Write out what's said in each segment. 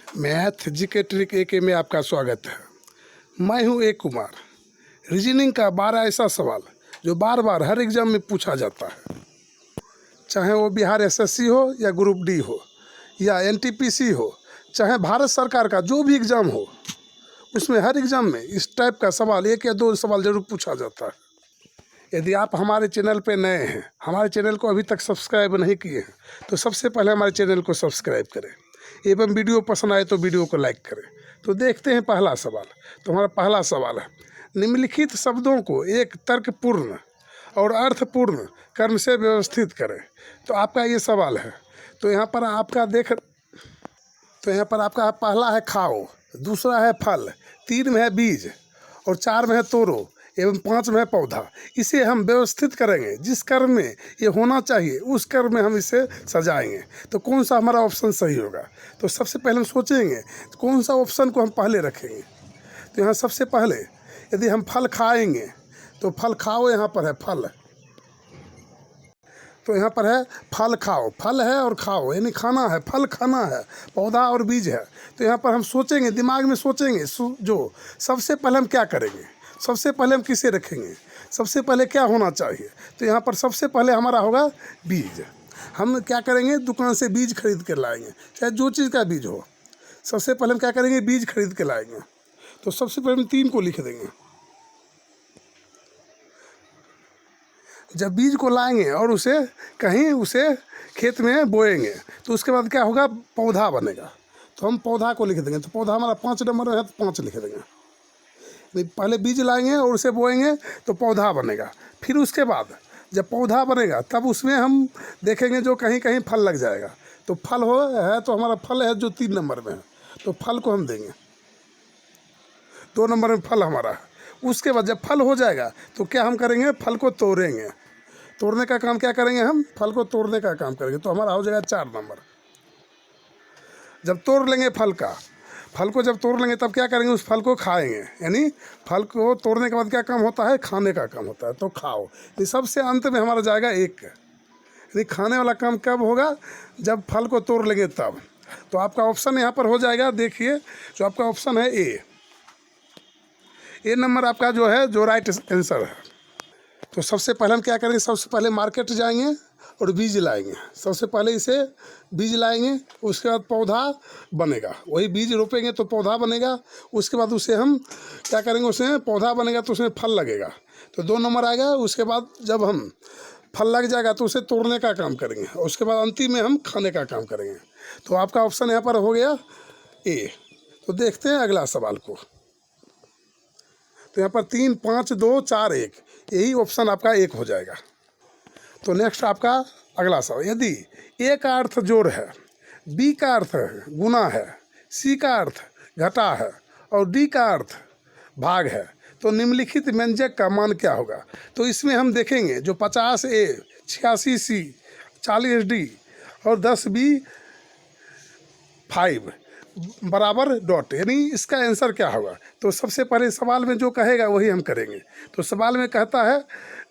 Math GK trick एके में आपका स्वागत है। मैं हूं ए कुमार। रीजनिंग का 12 ऐसा सवाल जो बार बार हर एग्ज़ाम में पूछा जाता है, चाहे वो बिहार एसएससी हो या ग्रुप डी हो या एनटीपीसी हो, चाहे भारत सरकार का जो भी एग्ज़ाम हो, उसमें हर एग्ज़ाम में इस टाइप का सवाल, एक या दो सवाल जरूर पूछा जाता है। यदि आप हमारे चैनल पर नए हैं, हमारे चैनल को अभी तक सब्सक्राइब नहीं किए हैं, तो सबसे पहले हमारे चैनल को सब्सक्राइब करें एवं वीडियो पसंद आए तो वीडियो को लाइक करें। तो देखते हैं पहला सवाल। तो हमारा पहला सवाल है, निम्नलिखित शब्दों को एक तर्कपूर्ण और अर्थपूर्ण कर्म से व्यवस्थित करें। तो आपका ये सवाल है। तो यहाँ पर आपका पहला है खाओ, दूसरा है फल, 3 में है बीज और 4 में है तोड़ो एवं 5 में है पौधा। इसे हम व्यवस्थित करेंगे, जिस कर्म में ये होना चाहिए उस कर्म में हम इसे सजाएंगे। तो कौन सा हमारा ऑप्शन सही होगा? तो सबसे पहले हम सोचेंगे कौन सा ऑप्शन को हम पहले रखेंगे। तो यहाँ सबसे पहले यदि हम फल खाएंगे तो फल खाओ, यहाँ पर है फल। तो यहाँ पर है फल खाओ, फल है और खाओ यानी खाना है, फल खाना है, पौधा और बीज है। तो यहाँ पर हम सोचेंगे, दिमाग में सोचेंगे जो सबसे पहले हम क्या करेंगे, सबसे पहले हम किसे रखेंगे, सबसे पहले क्या होना चाहिए। तो यहाँ पर सबसे पहले हमारा होगा बीज। हम क्या करेंगे, दुकान से बीज खरीद कर लाएंगे, चाहे जो चीज़ का बीज हो। सबसे पहले हम क्या करेंगे, बीज खरीद के लाएंगे। तो सबसे पहले हम 3 को लिख देंगे। जब बीज को लाएंगे और उसे खेत में बोएंगे तो उसके बाद क्या होगा, पौधा बनेगा। तो हम पौधा को लिख देंगे। तो पौधा हमारा 5 नंबर में है, तो 5 लिख देंगे। पहले बीज लाएंगे और उसे बोएंगे तो पौधा बनेगा। फिर उसके बाद जब पौधा बनेगा तब उसमें हम देखेंगे जो कहीं कहीं फल लग जाएगा। तो फल है, तो हमारा फल है जो 3 नंबर में है, तो फल को हम देंगे। 2 नंबर में फल हमारा है। उसके बाद जब फल हो जाएगा तो क्या हम करेंगे, फल को तोड़ेंगे। तोड़ने का काम क्या करेंगे, हम फल को तोड़ने का काम करेंगे। तो हमारा हो जाएगा 4 नंबर। जब तोड़ लेंगे फल को जब तोड़ लेंगे तब क्या करेंगे, उस फल को खाएंगे। यानी फल को तोड़ने के बाद क्या काम होता है, खाने का काम होता है। तो खाओ, ये सबसे अंत में हमारा जाएगा 1। यानी खाने वाला काम कब होगा, जब फल को तोड़ लेंगे तब। तो आपका ऑप्शन यहाँ पर हो जाएगा, देखिए जो आपका ऑप्शन है ए नंबर आपका जो है, जो राइट आंसर है। तो सबसे पहले हम क्या करेंगे, सबसे पहले मार्केट जाएंगे और बीज लाएंगे। सबसे पहले इसे बीज लाएंगे, उसके बाद पौधा बनेगा। वही बीज रोपेंगे तो पौधा बनेगा। उसके बाद उसे हम क्या करेंगे, उसमें पौधा बनेगा तो उसमें फल लगेगा, तो 2 नंबर आएगा। उसके बाद जब हम फल लग जाएगा तो उसे तोड़ने का काम करेंगे, और उसके बाद अंतिम में हम खाने का काम करेंगे। तो आपका ऑप्शन यहाँ पर हो गया ए। तो देखते हैं अगला सवाल को। तो यहाँ पर 3, 5, 2, 4, 1, यही ऑप्शन आपका 1 हो जाएगा। तो नेक्स्ट आपका अगला सवाल, यदि ए का अर्थ जोड़ है, बी का अर्थ गुना है, सी का अर्थ घटा है और डी का अर्थ भाग है, तो निम्नलिखित व्यंजक का मान क्या होगा। तो इसमें हम देखेंगे जो 50 ए, 86 सी, 40 डी और 10 बी 5 बराबर डॉट, यानी इसका आंसर क्या होगा। तो सबसे पहले सवाल में जो कहेगा वही हम करेंगे। तो सवाल में कहता है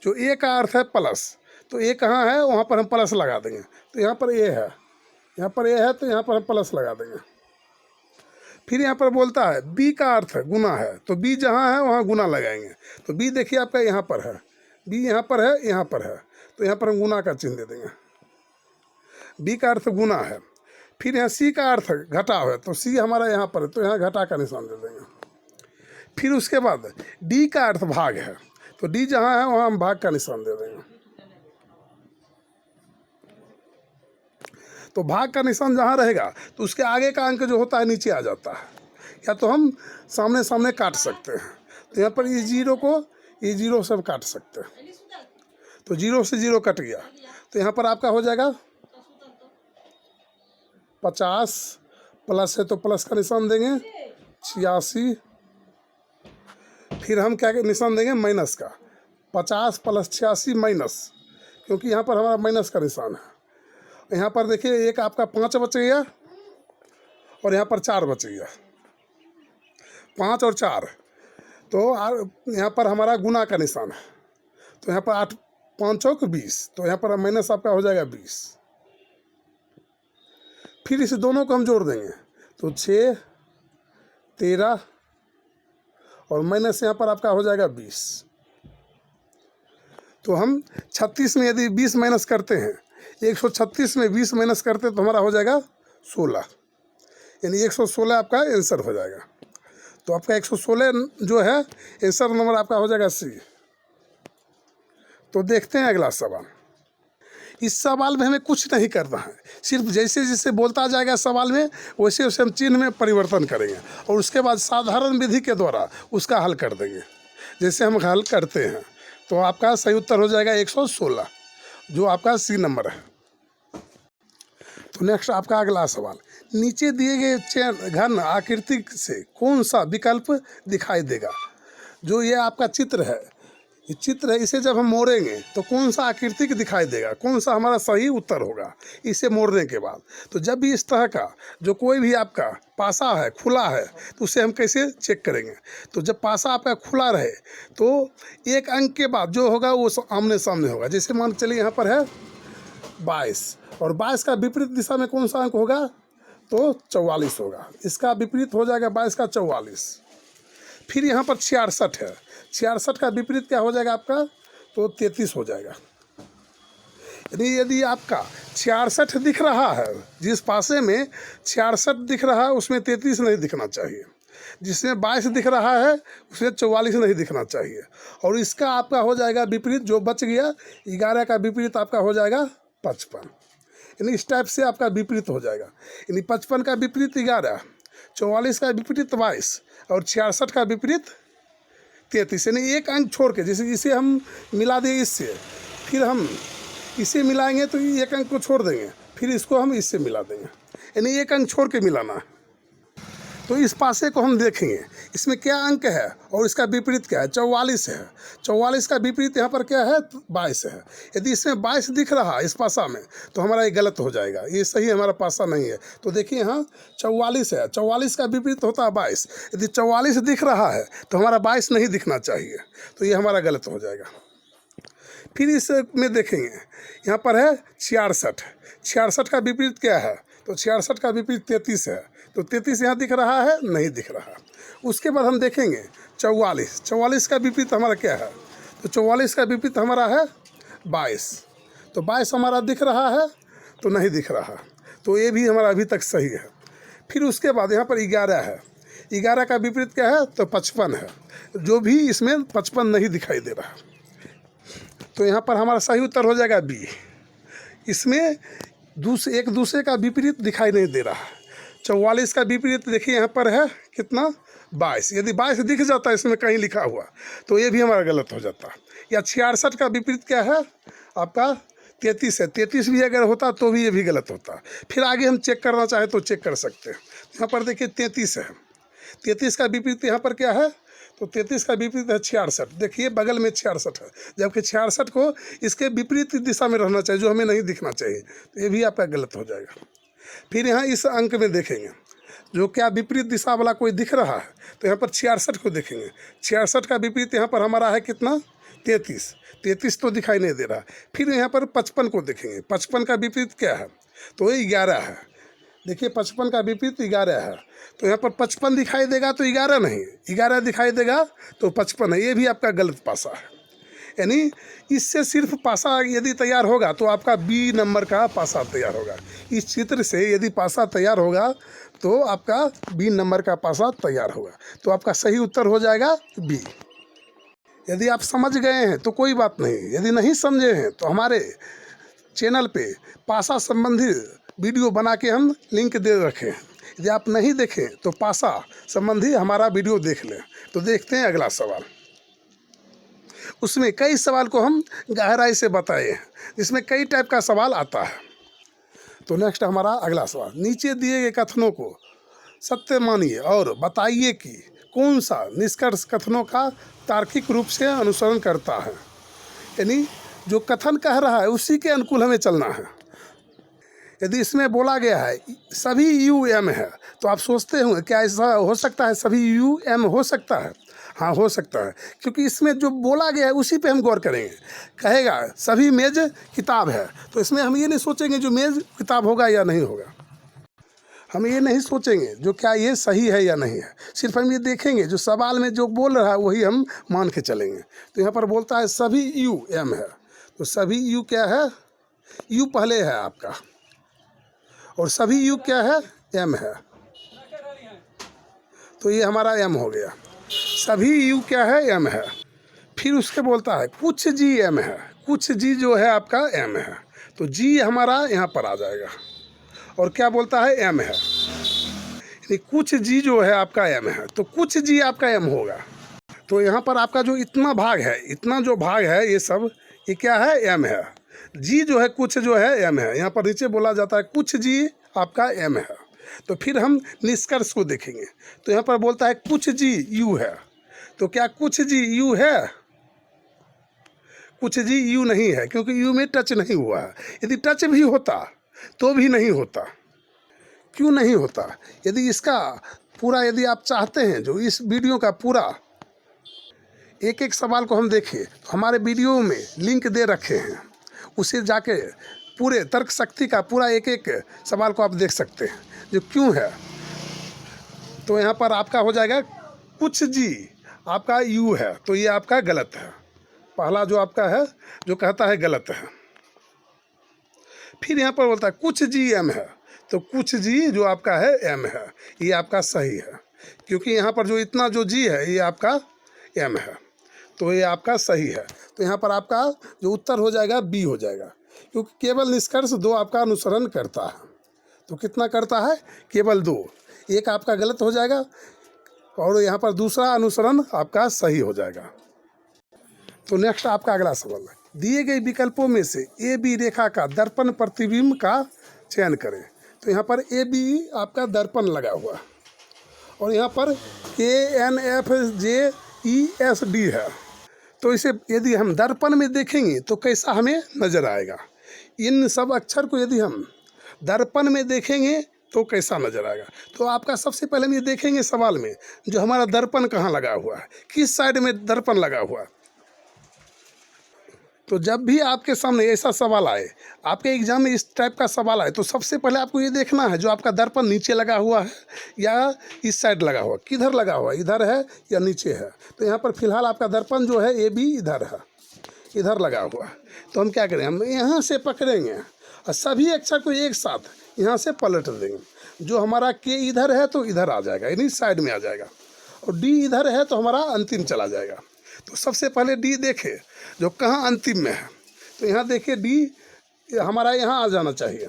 जो ए का अर्थ है प्लस, तो ए कहाँ है, वहाँ पर हम प्लस लगा देंगे। तो यहाँ पर ए है, यहाँ पर ए है, तो यहाँ पर हम प्लस लगा देंगे। फिर यहाँ पर बोलता है बी का अर्थ गुना है, तो बी जहाँ है वहाँ गुना लगाएंगे। तो बी देखिए आपका यहाँ पर है, बी यहाँ पर है, यहाँ पर है, तो यहाँ पर हम गुना का चिन्ह दे देंगे। बी का अर्थ गुना है। फिर यहाँ सी का अर्थ घटा है, तो सी हमारा यहाँ पर है, तो यहाँ घटा का निशान दे देंगे। फिर उसके बाद डी का अर्थ भाग है, तो डी जहाँ है वहाँ हम भाग का निशान दे देंगे। तो भाग का निशान जहाँ रहेगा तो उसके आगे का अंक जो होता है नीचे आ जाता है, या तो हम सामने सामने काट सकते हैं। तो यहाँ पर ये 0 को ये 0 सब काट सकते हैं। तो 0 से 0 कट गया। तो यहाँ पर आपका हो जाएगा 50 प्लस है तो प्लस का निशान देंगे, 86। फिर हम क्या निशान देंगे, माइनस का। 50 प्लस 86 माइनस, क्योंकि यहाँ पर हमारा माइनस का निशान है। यहाँ पर देखिए एक आपका 5 बच गया और यहाँ पर 4 बच गया, 5 और 4। तो यहाँ पर हमारा गुना का निशान है। तो यहाँ पर 8 5 चौक 20, तो यहाँ पर माइनस आपका हो जाएगा 20। फिर इस दोनों को हम जोड़ देंगे, तो 6, 13 और माइनस यहाँ पर आपका हो जाएगा 20। तो हम 36 में यदि 20 माइनस करते हैं, 136 में 20 माइनस करते हैं तो हमारा हो जाएगा 16, यानी 116 आपका आंसर हो जाएगा। तो आपका 116 जो है आंसर नंबर आपका हो जाएगा सी। तो देखते हैं अगला सवाल। इस सवाल में हमें कुछ नहीं करना है, सिर्फ जैसे जैसे बोलता जाएगा सवाल में वैसे वैसे हम चिन्ह में परिवर्तन करेंगे और उसके बाद साधारण विधि के द्वारा उसका हल कर देंगे। जैसे हम हल करते हैं तो आपका सही उत्तर हो जाएगा 116, जो आपका सी नंबर है। तो नेक्स्ट आपका अगला सवाल, नीचे दिए गए चयन घन आकृति से कौन सा विकल्प दिखाई देगा। जो ये आपका चित्र है, ये चित्र है, इसे जब हम मोड़ेंगे तो कौन सा आकृति दिखाई देगा, कौन सा हमारा सही उत्तर होगा इसे मोड़ने के बाद। तो जब भी इस तरह का जो कोई भी आपका पासा है खुला है तो उसे हम कैसे चेक करेंगे। तो जब पासा आपका खुला रहे तो एक अंक के बाद जो होगा वो आमने सामने होगा। जैसे मान के चलिए यहाँ पर है 22 और 22 का विपरीत दिशा में कौन सा अंक होगा, तो 44 होगा। इसका विपरीत हो जाएगा 22 का 44। फिर यहाँ पर 66 है, 66 का विपरीत क्या हो जाएगा आपका, तो 33 हो जाएगा। यदि आपका 66 दिख रहा है, जिस पासे में 66 दिख रहा है उसमें 33 नहीं दिखना चाहिए, जिसमें 22 दिख रहा है उसमें 44 नहीं दिखना चाहिए। और इसका आपका हो जाएगा विपरीत, जो बच गया 11 का विपरीत आपका हो जाएगा 55। यानी इस टाइप से आपका विपरीत हो जाएगा। यानी 55 का विपरीत 11, 44 का विपरीत 22 और 66 का विपरीत 33। यानी एक अंक छोड़ के, जैसे इसे हम मिला दें इससे, फिर हम इसे मिलाएंगे तो एक अंक को छोड़ देंगे, फिर इसको हम इससे मिला देंगे, यानी एक अंक छोड़ के मिलाना है। तो इस पासे को हम देखेंगे इसमें क्या अंक है और इसका विपरीत क्या है, 44 है। 44 का विपरीत यहाँ पर क्या है, 22 है। यदि इसमें 22 दिख रहा है इस पासा में तो हमारा ये गलत हो जाएगा, ये सही हमारा पासा नहीं है। तो देखिए यहाँ 44 है, 44 का विपरीत होता है 22। यदि 44 दिख रहा है तो हमारा 22 नहीं दिखना चाहिए, तो ये हमारा गलत हो जाएगा। फिर इसमें देखेंगे यहाँ पर है 66, 66 का विपरीत क्या है, तो 66 का विपरीत 33 है। तो 33 यहाँ दिख रहा है, नहीं दिख रहा। उसके बाद हम देखेंगे 44, 44 का विपरीत हमारा क्या है, तो 44 का विपरीत हमारा है 22। तो 22 हमारा दिख रहा है, तो नहीं दिख रहा, तो ये भी हमारा अभी तक सही है। फिर उसके बाद यहाँ पर 11 है, 11 का विपरीत क्या है, तो 55 है, जो भी इसमें 55 नहीं दिखाई दे रहा। तो यहाँ पर हमारा सही उत्तर हो जाएगा बी। इसमें एक दूसरे का विपरीत दिखाई नहीं दे रहा। 44 का विपरीत देखिए यहाँ पर है कितना, 22। यदि 22 दिख जाता है इसमें कहीं लिखा हुआ तो ये भी हमारा गलत हो जाता। या 66 का विपरीत क्या है आपका, 33 है, 33 भी अगर होता तो भी ये भी गलत होता। फिर आगे हम चेक करना चाहे तो चेक कर सकते हैं। यहाँ पर देखिए 33 है, 33 का विपरीत यहाँ पर क्या है, तो 33 का विपरीत है 66। देखिए बगल में 66 है, जबकि 66 को इसके विपरीत दिशा में रहना चाहिए, जो हमें नहीं दिखना चाहिए, तो ये भी आपका गलत हो जाएगा। फिर यहाँ इस अंक में देखेंगे जो क्या विपरीत दिशा वाला कोई दिख रहा है, तो यहाँ पर 66 को देखेंगे। 66 का विपरीत यहाँ पर हमारा है कितना, 33, 33 तो दिखाई नहीं दे रहा। फिर यहाँ पर 55 को देखेंगे, 55 का विपरीत क्या है, तो ये 11 है। देखिए 55 का विपरीत 11 है, तो यहाँ पर 55 दिखाई देगा तो 11 नहीं, 11 दिखाई देगा तो 55 है। ये भी आपका गलत पासा है। यानी इससे सिर्फ पासा यदि तैयार होगा तो आपका बी नंबर का पासा तैयार होगा। इस चित्र से यदि पासा तैयार होगा तो आपका बी नंबर का पासा तैयार होगा। तो आपका सही उत्तर हो जाएगा बी। यदि आप समझ गए हैं तो कोई बात नहीं, यदि नहीं समझे हैं तो हमारे चैनल पे पासा संबंधी वीडियो बना के हम लिंक दे रखे हैं। यदि आप नहीं देखें तो पासा संबंधी हमारा वीडियो देख लें। तो देखते हैं अगला सवाल। उसमें कई सवाल को हम गहराई से बताए हैं, जिसमें कई टाइप का सवाल आता है। तो नेक्स्ट हमारा अगला सवाल, नीचे दिए गए कथनों को सत्य मानिए और बताइए कि कौन सा निष्कर्ष कथनों का तार्किक रूप से अनुसरण करता है। यानी जो कथन कह रहा है उसी के अनुकूल हमें चलना है। यदि इसमें बोला गया है सभी यू एम है, तो आप सोचते होंगे क्या ऐसा हो सकता है, सभी यू एम हो सकता है? हाँ हो सकता है, क्योंकि इसमें जो बोला गया है उसी पे हम गौर करेंगे। कहेगा सभी मेज किताब है, तो इसमें हम ये नहीं सोचेंगे जो मेज किताब होगा या नहीं होगा, हम ये नहीं सोचेंगे जो क्या ये सही है या नहीं है, सिर्फ हम ये देखेंगे जो सवाल में जो बोल रहा है वही हम मान के चलेंगे। तो यहाँ पर बोलता है सभी यू एम है, तो सभी यू क्या है, यू पहले है आपका, और सभी यू क्या है, एम है, तो ये हमारा एम हो गया। सभी यू क्या है, एम है। फिर उसके बोलता है कुछ जी एम है, कुछ जी जो है आपका एम है, तो जी हमारा यहाँ पर आ जाएगा, और क्या बोलता है, एम है, यानी कुछ जी जो है आपका एम है, तो कुछ जी आपका एम होगा। तो यहाँ पर आपका जो इतना भाग है, इतना जो भाग है ये सब, ये क्या है, एम है। जी जो है कुछ जो है एम है, यहाँ पर नीचे बोला जाता है कुछ जी आपका एम है। तो फिर हम निष्कर्ष को देखेंगे, तो यहाँ पर बोलता है कुछ जी यू है, तो क्या कुछ जी यू है, कुछ जी यू नहीं है, क्योंकि यू में टच नहीं हुआ है। यदि टच भी होता तो भी नहीं होता। क्यों नहीं होता, यदि इसका पूरा, यदि आप चाहते हैं जो इस वीडियो का पूरा एक एक सवाल को हम देखें, तो हमारे वीडियो में लिंक दे रखे हैं, उसे जाके पूरे तर्क शक्ति का पूरा एक एक सवाल को आप देख सकते हैं जो क्यों है। तो यहाँ पर आपका हो जाएगा कुछ जी आपका यू है, तो ये आपका गलत है, पहला जो आपका है जो कहता है गलत है। फिर यहाँ पर बोलता है कुछ जी एम है, तो कुछ जी जो आपका है एम है, ये आपका सही है, क्योंकि यहाँ पर जो इतना जो जी है ये आपका एम है, तो ये आपका सही है। तो यहाँ पर आपका जो उत्तर हो जाएगा बी हो जाएगा, क्योंकि केवल निष्कर्ष दो आपका अनुसरण करता है। तो कितना करता है, केवल दो, एक आपका गलत हो जाएगा और यहाँ पर दूसरा अनुसरण आपका सही हो जाएगा। तो नेक्स्ट आपका अगला सवाल है, दिए गए विकल्पों में से ए बी रेखा का दर्पण प्रतिबिंब का चयन करें। तो यहाँ पर ए बी आपका दर्पण लगा हुआ, और यहाँ पर के एन एफ जे ई एस डी है। तो इसे यदि हम दर्पण में देखेंगे तो कैसा हमें नज़र आएगा, इन सब अक्षर को यदि हम दर्पण में देखेंगे तो कैसा नज़र आएगा। तो आपका सबसे पहले हम ये देखेंगे सवाल में जो हमारा दर्पण कहाँ लगा हुआ है, किस साइड में दर्पण लगा हुआ है। तो जब भी आपके सामने ऐसा सवाल आए, आपके एग्जाम में इस टाइप का सवाल आए, तो सबसे पहले आपको ये देखना है जो आपका दर्पण नीचे लगा हुआ है या इस साइड लगा हुआ, किधर लगा हुआ, इधर है या नीचे है। तो यहाँ पर फिलहाल आपका दर्पण जो है ए बी इधर है, इधर लगा हुआ है। तो हम क्या करें, हम यहाँ से पकड़ेंगे और सभी अक्षर को एक साथ यहाँ से पलट देंगे। जो हमारा के इधर है तो इधर आ जाएगा, यानी साइड में आ जाएगा, और डी इधर है तो हमारा अंतिम चला जाएगा। तो सबसे पहले डी देखे जो कहाँ अंतिम में है, तो यहाँ देखिए डी हमारा यहाँ आ जाना चाहिए,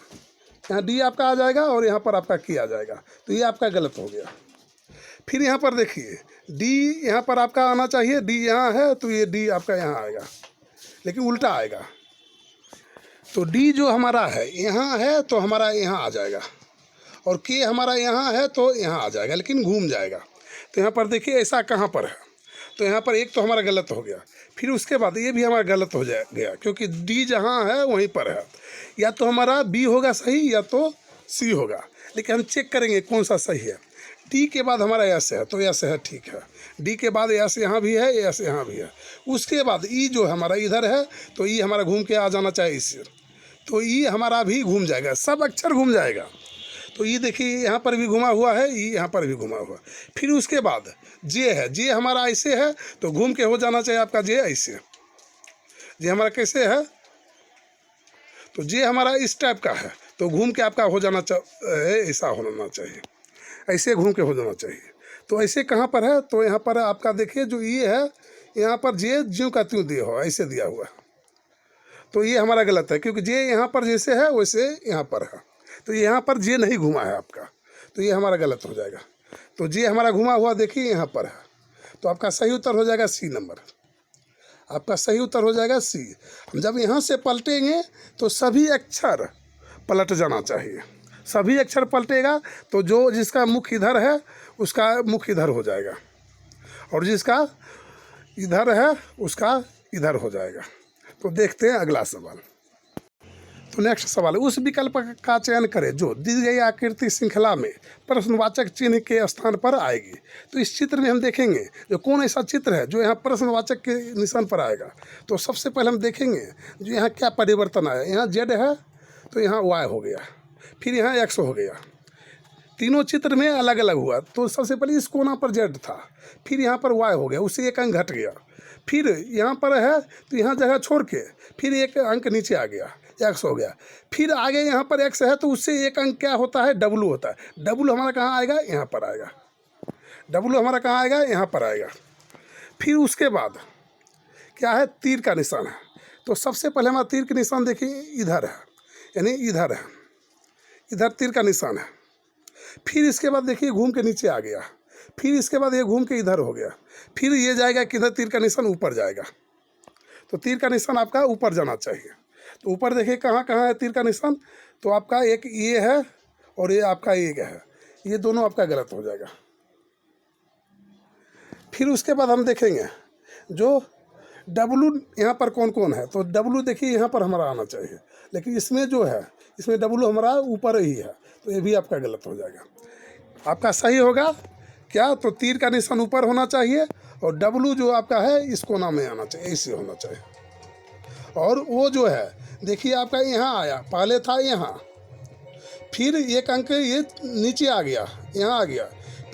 यहाँ डी आपका आ जाएगा और यहाँ पर आपका की आ जाएगा, तो ये आपका गलत हो गया। फिर यहाँ पर देखिए डी यहाँ पर आपका आना चाहिए, डी यहाँ है तो ये डी आपका यहाँ आएगा, लेकिन उल्टा आएगा। तो डी जो हमारा है यहाँ है तो हमारा यहाँ आ जाएगा, और के हमारा यहाँ है तो यहाँ आ जाएगा, लेकिन घूम जाएगा। तो यहाँ पर देखिए ऐसा कहाँ पर है, तो यहाँ पर एक तो हमारा गलत हो गया। फिर उसके बाद ये भी हमारा गलत हो गया, क्योंकि डी जहाँ है वहीं पर है, या तो हमारा बी होगा सही या तो सी होगा, लेकिन हम चेक करेंगे कौन सा सही है। डी के बाद हमारा एस है तो एस है, ठीक है। डी के बाद एस यहाँ भी है, एस यहाँ भी है। उसके बाद ई जो हमारा इधर है तो ई हमारा घूम के आ जाना चाहिए इससे, तो ई हमारा भी घूम जाएगा, सब अक्षर घूम जाएगा। तो ये देखिए यहाँ पर भी घुमा हुआ है, ये यहाँ पर भी घुमा हुआ है। फिर उसके बाद जे है, जे हमारा ऐसे है तो घूम के हो जाना चाहिए आपका जे ऐसे। जे हमारा कैसे है, तो जे हमारा इस टाइप का है तो घूम के आपका हो जाना चाहिए, ऐसा होना चाहिए, ऐसे घूम के हो जाना चाहिए। तो ऐसे कहाँ पर है, तो यहाँ पर आपका देखिए जो ये है यहाँ पर जे ज्यों का त्यों दिया हुआ, ऐसे दिया हुआ है, तो ये हमारा गलत है, क्योंकि जे यहाँ पर जैसे है वैसे यहाँ पर है, तो यहाँ पर जे नहीं घुमा है आपका, तो ये हमारा गलत हो जाएगा। तो जे हमारा घुमा हुआ देखिए यहाँ पर है, तो आपका सही उत्तर हो जाएगा सी नंबर, आपका सही उत्तर हो जाएगा सी। हम जब यहाँ से पलटेंगे तो सभी अक्षर पलट जाना चाहिए, सभी अक्षर पलटेगा तो जो जिसका मुख इधर है उसका मुख इधर हो जाएगा, और जिसका इधर है उसका इधर हो जाएगा। तो देखते हैं अगला सवाल। तो नेक्स्ट सवाल है, उस विकल्प का चयन करें जो दी गई आकृति श्रृंखला में प्रश्नवाचक चिन्ह के स्थान पर आएगी। तो इस चित्र में हम देखेंगे जो कौन ऐसा चित्र है जो यहाँ प्रश्नवाचक के निशान पर आएगा। तो सबसे पहले हम देखेंगे जो यहाँ क्या परिवर्तन आया, यहाँ जेड है तो यहाँ वाई हो गया, फिर यहाँ एक्स हो गया, तीनों चित्र में अलग अलग हुआ। तो सबसे पहले इस कोना पर जेड था, फिर यहाँ पर वाई हो गया, उससे एक अंक घट गया, फिर यहाँ पर है तो यहाँ जगह छोड़ के फिर एक अंक नीचे आ गया, एक्स हो गया, फिर आगे यहाँ पर एक्स है तो उससे एक अंक क्या होता है, डब्लू होता है। डब्लू हमारा कहाँ आएगा, यहाँ पर आएगा, डब्लू हमारा कहाँ आएगा, यहाँ पर आएगा। फिर उसके बाद क्या है, तीर का निशान है। तो सबसे पहले हमारा तीर का निशान देखिए इधर है, यानी इधर है, इधर तीर का निशान है। फिर इसके बाद देखिए घूम के नीचे आ गया, फिर इसके बाद ये घूम के इधर हो गया, फिर ये जाएगा किधर, तीर का निशान ऊपर जाएगा। तो तीर का निशान आपका ऊपर जाना चाहिए। तो ऊपर देखिए कहाँ कहाँ है तीर का निशान, तो आपका एक ये है और ये आपका एक है, ये दोनों आपका गलत हो जाएगा। फिर उसके बाद हम देखेंगे जो डब्लू यहाँ पर कौन कौन है। तो डब्लू देखिए यहाँ पर हमारा आना चाहिए, लेकिन इसमें जो है इसमें डब्लू हमारा ऊपर ही है, तो ये भी आपका गलत हो जाएगा। आपका सही होगा क्या, तो तीर का निशान ऊपर होना चाहिए और डब्लू जो आपका है इस कोना में आना चाहिए, ऐसे होना चाहिए। और वो जो है देखिए आपका यहाँ आया, पहले था यहाँ, फिर एक अंक ये नीचे आ गया, यहाँ आ गया,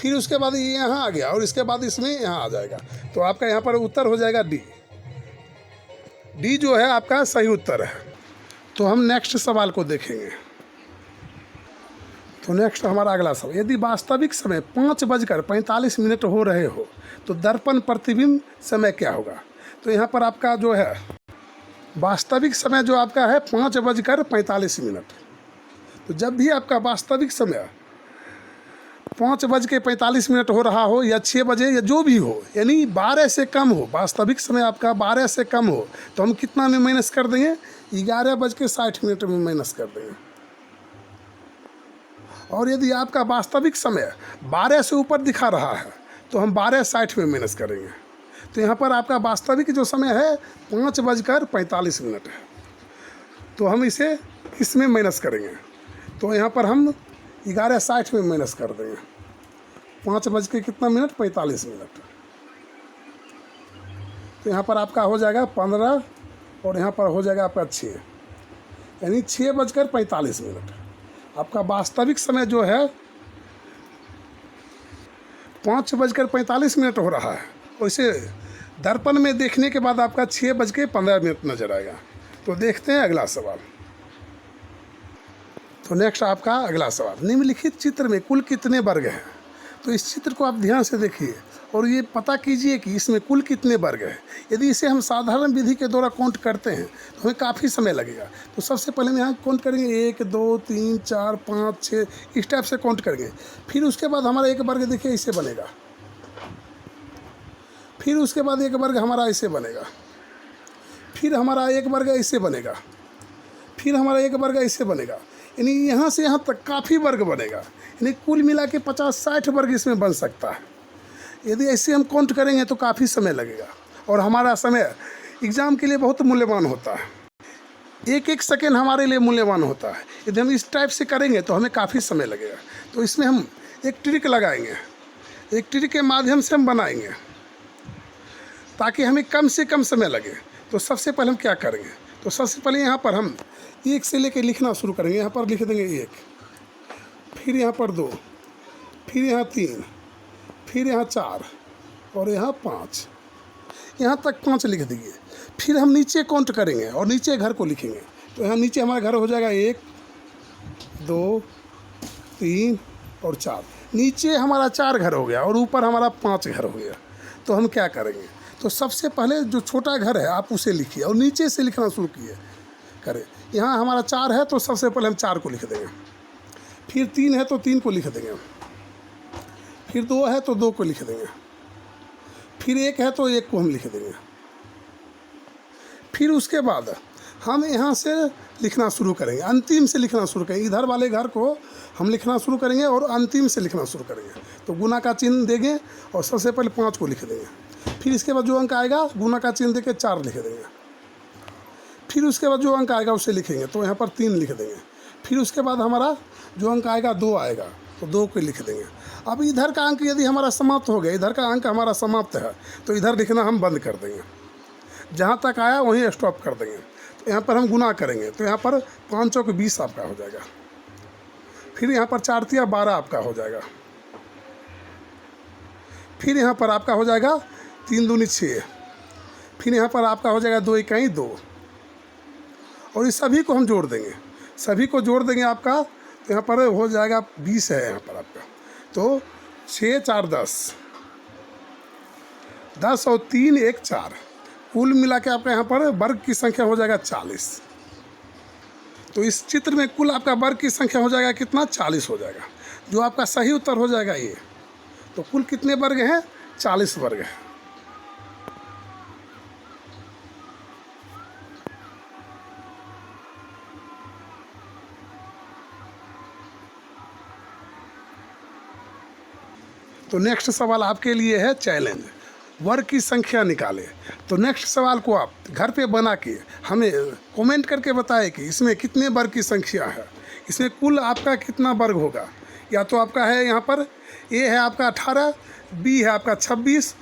फिर उसके बाद ये यहाँ आ गया और इसके बाद इसमें यहाँ आ जाएगा। तो आपका यहाँ पर उत्तर हो जाएगा डी। डी जो है आपका सही उत्तर है। तो हम नेक्स्ट सवाल को देखेंगे। तो नेक्स्ट हमारा अगला सवाल, यदि वास्तविक समय 5:45 हो रहे हो तो दर्पण प्रतिबिंब समय क्या होगा। तो यहाँ पर आपका जो है वास्तविक समय जो आपका है 5:45। तो जब भी आपका वास्तविक समय 5:45 हो रहा हो या 6 बजे या जो भी हो, यानी 12 से कम हो, वास्तविक समय आपका 12 से कम हो, तो हम कितना में माइनस कर देंगे, 11:60 में माइनस कर देंगे। और यदि आपका वास्तविक समय 12 से ऊपर दिखा रहा है तो हम 12:60 में माइनस करेंगे। तो यहाँ पर आपका वास्तविक जो समय है 5:45 है, तो हम इसे इसमें माइनस करेंगे। तो यहाँ पर हम 11:60 में माइनस कर देंगे, 5:45। तो यहाँ पर आपका हो जाएगा 15 और यहाँ पर हो जाएगा आपका 6, यानी 6:45। आपका वास्तविक समय जो है 5:45 हो रहा है, वैसे दर्पण में देखने के बाद आपका 6:15 नजर आएगा। तो देखते हैं अगला सवाल। तो नेक्स्ट आपका अगला सवाल, निम्नलिखित चित्र में कुल कितने वर्ग हैं। तो इस चित्र को आप ध्यान से देखिए और ये पता कीजिए कि इसमें कुल कितने वर्ग हैं। यदि इसे हम साधारण विधि के द्वारा काउंट करते हैं तो हमें काफ़ी समय लगेगा। तो सबसे पहले हम यहाँ काउंट करेंगे 1 2 3 4 5 6, इस टाइप से काउंट करेंगे। फिर उसके बाद हमारा एक वर्ग देखिए इससे बनेगा, फिर उसके बाद एक वर्ग हमारा ऐसे बनेगा, फिर हमारा एक वर्ग ऐसे बनेगा, फिर हमारा एक वर्ग ऐसे बनेगा, यानी यहाँ से यहाँ तक काफ़ी वर्ग बनेगा। यानी कुल मिला के 50-60 वर्ग इसमें बन सकता है। यदि ऐसे हम काउंट करेंगे तो काफ़ी समय लगेगा और हमारा समय एग्ज़ाम के लिए बहुत मूल्यवान होता है। एक एक सेकेंड हमारे लिए मूल्यवान होता है। यदि हम इस टाइप से करेंगे तो हमें काफ़ी समय लगेगा। तो इसमें हम एक ट्रिक लगाएंगे, एक ट्रिक के माध्यम से हम बनाएंगे ताकि हमें कम से कम समय लगे। तो सबसे पहले हम क्या करेंगे, तो सबसे पहले यहाँ पर हम 1 से लेकर लिखना शुरू करेंगे। यहाँ पर लिख देंगे 1, फिर यहाँ पर 2, फिर यहाँ 3, फिर यहाँ 4 और यहाँ 5, यहाँ तक 5 लिख दीजिए। फिर हम नीचे काउंट करेंगे और नीचे घर को लिखेंगे। तो यहाँ नीचे हमारा घर हो जाएगा 1 2 3 और 4। नीचे हमारा 4 घर हो गया और ऊपर हमारा 5 घर हो गया। तो हम क्या करेंगे, तो सबसे पहले जो छोटा घर है आप उसे लिखिए और नीचे से लिखना शुरू करें। यहाँ हमारा 4 है तो सबसे पहले हम 4 को लिख देंगे, फिर 3 है तो 3 को लिख देंगे, फिर 2 है तो 2 को लिख देंगे, फिर 1 है तो 1 को हम लिख देंगे। फिर उसके बाद हम यहाँ से लिखना शुरू करेंगे, अंतिम से लिखना शुरू करेंगे। इधर वाले घर को हम लिखना शुरू करेंगे और अंतिम से लिखना शुरू करेंगे। तो गुना का चिन्ह देंगे और सबसे पहले 5 को लिख देंगे। फिर इसके बाद जो अंक आएगा गुना का चिन्ह देके 4 लिख देंगे। फिर उसके बाद जो अंक आएगा उसे लिखेंगे, तो यहाँ पर 3 लिख देंगे। फिर उसके बाद हमारा जो अंक आएगा 2 आएगा तो 2 को लिख देंगे। अब इधर का अंक यदि हमारा समाप्त हो गया, इधर का अंक हमारा समाप्त है, तो इधर लिखना हम बंद कर देंगे। जहाँ तक आया वहीं स्टॉप कर देंगे। तो यहाँ पर हम गुना करेंगे, तो यहाँ पर 5 चौक 20 आपका हो जाएगा। फिर यहाँ पर 4 तिया 12 आपका हो जाएगा। फिर यहाँ पर आपका हो जाएगा 3 दूनी 6। फिर यहाँ पर आपका हो जाएगा 2 इकाई 2। और इस सभी को हम जोड़ देंगे, सभी को जोड़ देंगे आपका, तो यहाँ पर हो जाएगा 20 है यहाँ पर आपका। तो 6 4 10, 10 और 3 1 4, कुल मिला के आपका यहाँ पर वर्ग की संख्या हो जाएगा 40। तो इस चित्र में कुल आपका वर्ग की संख्या हो जाएगा कितना, 40 हो जाएगा, जो आपका सही उत्तर हो जाएगा ये। तो कुल कितने वर्ग हैं, 40 वर्ग हैं। तो नेक्स्ट सवाल आपके लिए है चैलेंज, वर्ग की संख्या निकालें। तो नेक्स्ट सवाल को आप घर पे बना के हमें कमेंट करके बताएं कि इसमें कितने वर्ग की संख्या है, इसमें कुल आपका कितना वर्ग होगा। या तो आपका है यहाँ पर ए है आपका 18, बी है आपका 26,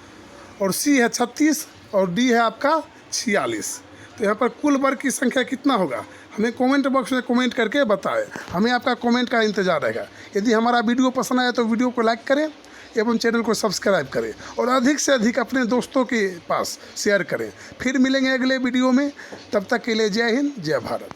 और सी है 36, और डी है आपका 46। तो यहाँ पर कुल वर्ग की संख्या कितना होगा, हमें कमेंट बॉक्स में कमेंट करके बताएं। हमें आपका कमेंट का इंतज़ार रहेगा। यदि हमारा वीडियो पसंद आया तो वीडियो को लाइक करें एवं चैनल को सब्सक्राइब करें, और अधिक से अधिक अपने दोस्तों के पास शेयर करें। फिर मिलेंगे अगले वीडियो में, तब तक के लिए जय हिंद जय भारत।